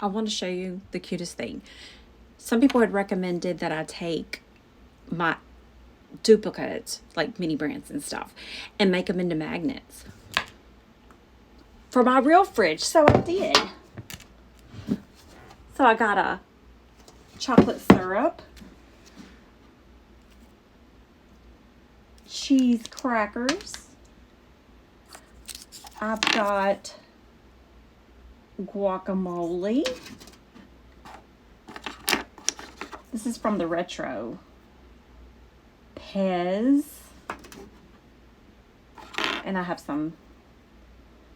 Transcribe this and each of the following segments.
I want to show you the cutest thing. Some people had recommended that I take my duplicates, like mini brands and stuff, and make them into magnets for my real fridge. So I did. So I got a chocolate syrup, cheese crackers, I've got guacamole. This is from the Retro. Pez. And I have some,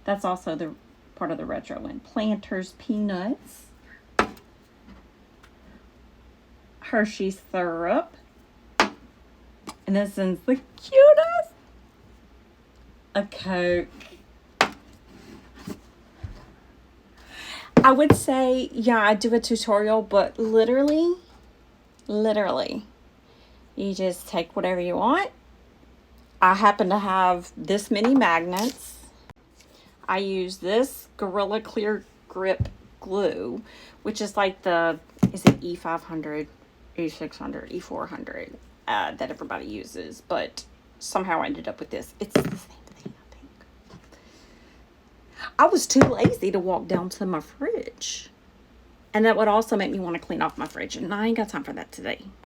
that's also the part of the Retro one. Planters peanuts. Hershey syrup. And this is the cutest. A Coke. I would say, yeah, I do a tutorial, but literally, you just take whatever you want. I happen to have this many magnets. I use this Gorilla Clear Grip glue, which is like the, is it E500, E600, E400 that everybody uses, but somehow I ended up with this. It's the same thing, I think. I was too lazy to walk down to my fridge. And that would also make me want to clean off my fridge. And I ain't got time for that today.